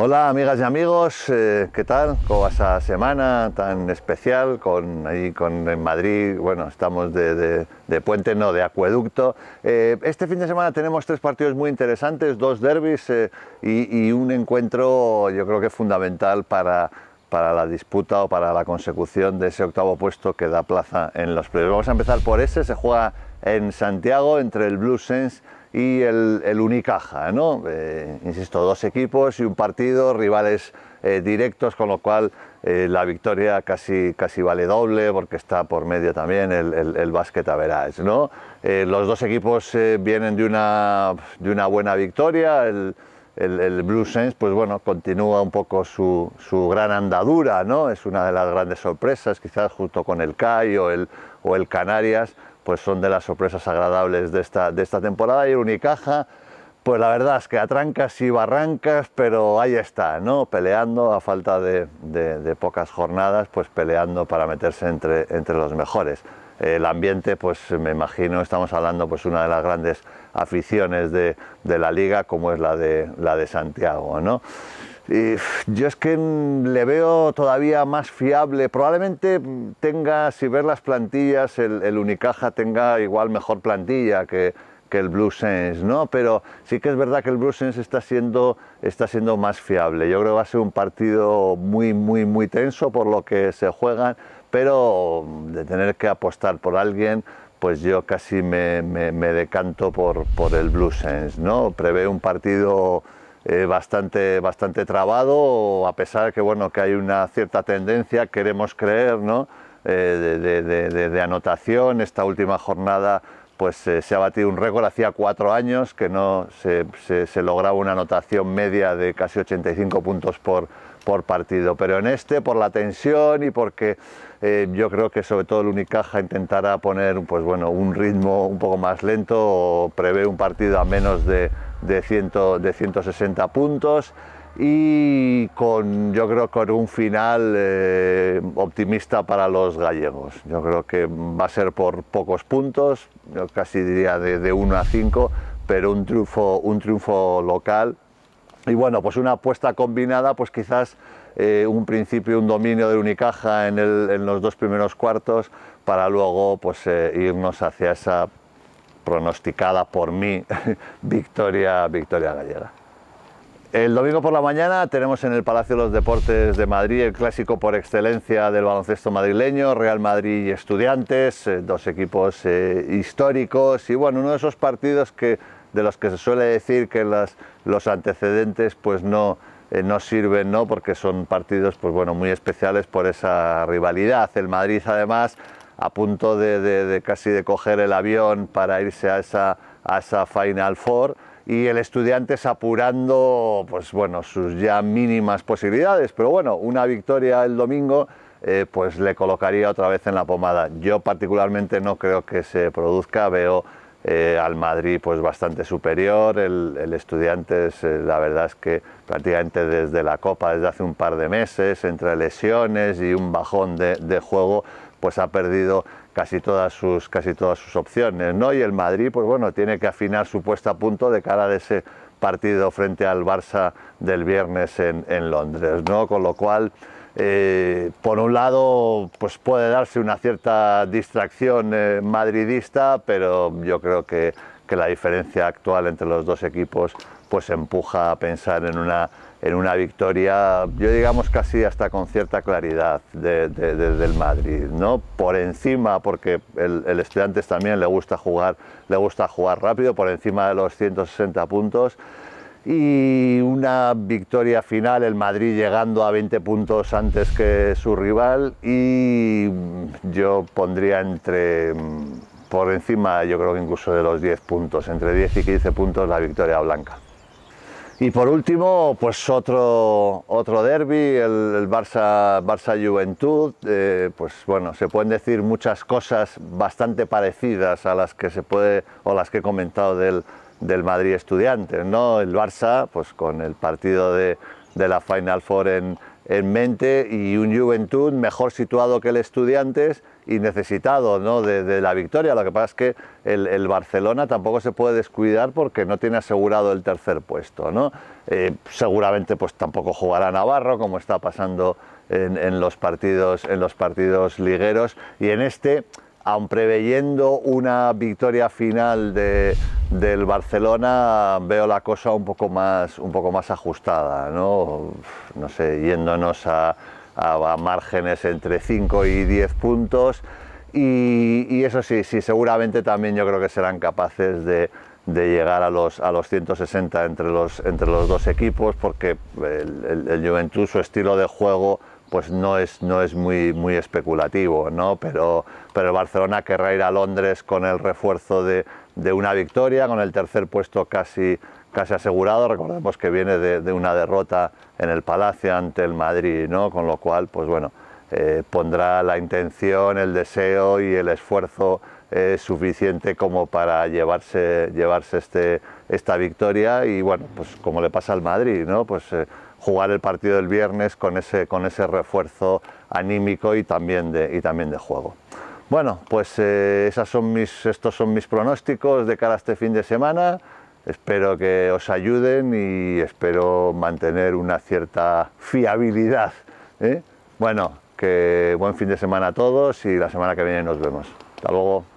Hola amigas y amigos, ¿qué tal? ¿Cómo va esa semana tan especial en Madrid? Bueno, estamos de puente, no, de acueducto. Este fin de semana tenemos tres partidos muy interesantes, dos derbis y un encuentro yo creo que fundamental para la disputa o para la consecución de ese octavo puesto que da plaza en los playoffs. Vamos a empezar por ese, se juega en Santiago entre el Bluesense y el Unicaja, ¿no? Insisto, dos equipos y un partido, rivales directos, con lo cual la victoria casi vale doble porque está por medio también el Basket Average, ¿no? Los dos equipos vienen de una buena victoria. El Bluesense, pues bueno, continúa un poco su gran andadura, ¿no? Es una de las grandes sorpresas, quizás junto con el CAI o el Canarias, pues son de las sorpresas agradables de esta temporada. Y el Unicaja, pues la verdad es que a trancas y barrancas, pero ahí está, ¿no? Peleando a falta de pocas jornadas, pues peleando para meterse entre los mejores. El ambiente, pues me imagino, estamos hablando pues una de las grandes aficiones de la liga, como es la de Santiago, ¿no? Y yo es que le veo todavía más fiable, probablemente tenga, si ver las plantillas, el Unicaja tenga igual mejor plantilla que el Bluesense, ¿no? Pero sí que es verdad que el Bluesense está siendo más fiable. Yo creo que va a ser un partido muy tenso por lo que se juegan, pero de tener que apostar por alguien, pues yo casi me decanto por el Bluesense, ¿no? Prevé un partido bastante trabado, a pesar de que, bueno, que hay una cierta tendencia, queremos creer, ¿no? de anotación. Esta última jornada pues se ha batido un récord, hacía 4 años que no se lograba una anotación media de casi 85 puntos por partido, pero en por la tensión y porque yo creo que sobre todo el Unicaja intentará poner pues bueno, un ritmo un poco más lento, o prevé un partido a menos de 160 puntos y yo creo con un final optimista para los gallegos. Yo creo que va a ser por pocos puntos, yo casi diría de 1-5, pero un triunfo local. Y bueno, pues una apuesta combinada, pues quizás un principio, un dominio del Unicaja en los 2 primeros cuartos, para luego pues irnos hacia esa pronosticada por mí victoria gallega. El domingo por la mañana tenemos en el Palacio de los Deportes de Madrid el clásico por excelencia del baloncesto madrileño, Real Madrid y Estudiantes, dos equipos históricos, y bueno, uno de esos partidos de los que se suele decir que los antecedentes pues no sirven, ¿no? Porque son partidos pues bueno, muy especiales por esa rivalidad. El Madrid, además, a punto de casi de coger el avión para irse a esa Final Four, y el Estudiantes apurando pues bueno, sus ya mínimas posibilidades, pero bueno, una victoria el domingo pues le colocaría otra vez en la pomada. Yo particularmente no creo que se produzca, veo al Madrid pues bastante superior. El Estudiantes, la verdad es que prácticamente desde la Copa, desde hace un par de meses, entre lesiones y un bajón de juego, pues ha perdido casi todas sus opciones, ¿no? Y el Madrid, pues bueno, tiene que afinar su puesta a punto de cara a ese partido frente al Barça del viernes en Londres, ¿no? Con lo cual, por un lado, pues puede darse una cierta distracción madridista, pero yo creo que la diferencia actual entre los dos equipos pues empuja a pensar en una victoria, yo digamos casi hasta con cierta claridad del Madrid, ¿no? Por encima, porque el Estudiantes también le gusta jugar rápido, por encima de los 160 puntos, y una victoria final, el Madrid llegando a 20 puntos antes que su rival, y yo pondría por encima, yo creo que incluso de los 10 puntos, entre 10 y 15 puntos la victoria blanca. Y por último, pues otro derbi, el Barça Juventud. Pues bueno, se pueden decir muchas cosas bastante parecidas a las que las que he comentado del Madrid Estudiantes, ¿no? El Barça, pues con el partido de la Final Four en mente, y un Juventud mejor situado que el Estudiantes y necesitado, ¿no?, de la victoria. Lo que pasa es que el Barcelona tampoco se puede descuidar porque no tiene asegurado el tercer puesto, ¿no? Seguramente pues tampoco jugará Navarro, como está pasando en los partidos ligueros, y en este, aun preveyendo una victoria final del Barcelona, veo la cosa un poco más ajustada, ¿no? No sé, yéndonos a márgenes entre 5 y 10 puntos, y eso sí, seguramente también yo creo que serán capaces de llegar a los 160 entre los dos equipos, porque el Juventud, su estilo de juego pues no es muy especulativo, ¿no? Pero el Barcelona querrá ir a Londres con el refuerzo de una victoria, con el tercer puesto casi asegurado. Recordemos que viene de una derrota en el Palacio ante el Madrid, ¿no? Con lo cual, pues bueno, pondrá la intención, el deseo y el esfuerzo suficiente como para llevarse esta victoria, y bueno, pues como le pasa al Madrid, ¿no? Pues jugar el partido del viernes con ese refuerzo anímico y también de juego. Bueno, pues estos son mis pronósticos de cara a este fin de semana. Espero que os ayuden y espero mantener una cierta fiabilidad, ¿eh? Bueno, que buen fin de semana a todos y la semana que viene nos vemos. Hasta luego.